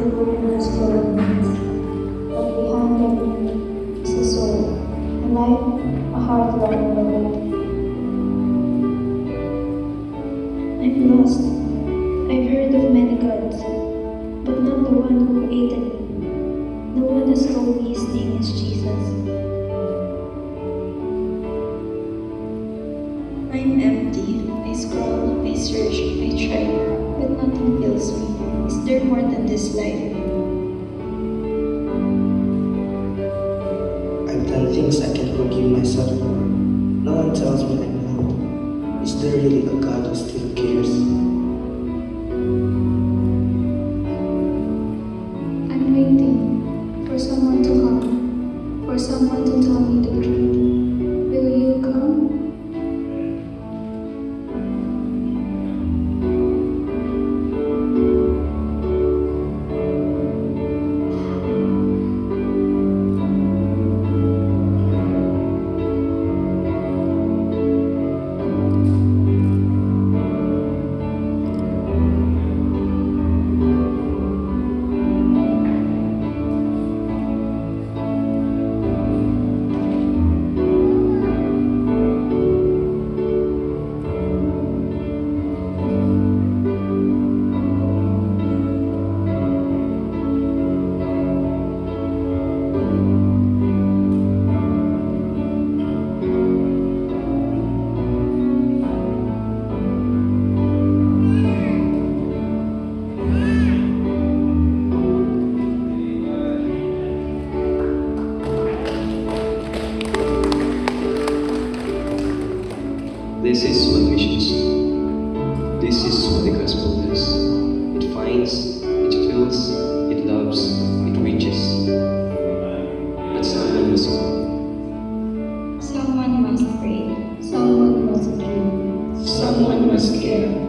brokenness for a minute, but behind everything is a soul, a life, a heart running away. I'm lost. I've heard of many gods, but not the one who created me. No one has told me his name is Jesus. I'm empty. I scroll, I search, I try, but nothing fills me. Is there more than this life? I've done things I can forgive myself for. No one tells me I'm loved. Is there really a God who still cares? I'm waiting for someone to come, for someone to tell me the truth. Will you come? This is what missions do. This is what the gospel does. It finds, it fills, it loves, it reaches. But someone must go. Someone must pray. Someone must dream. Someone must care.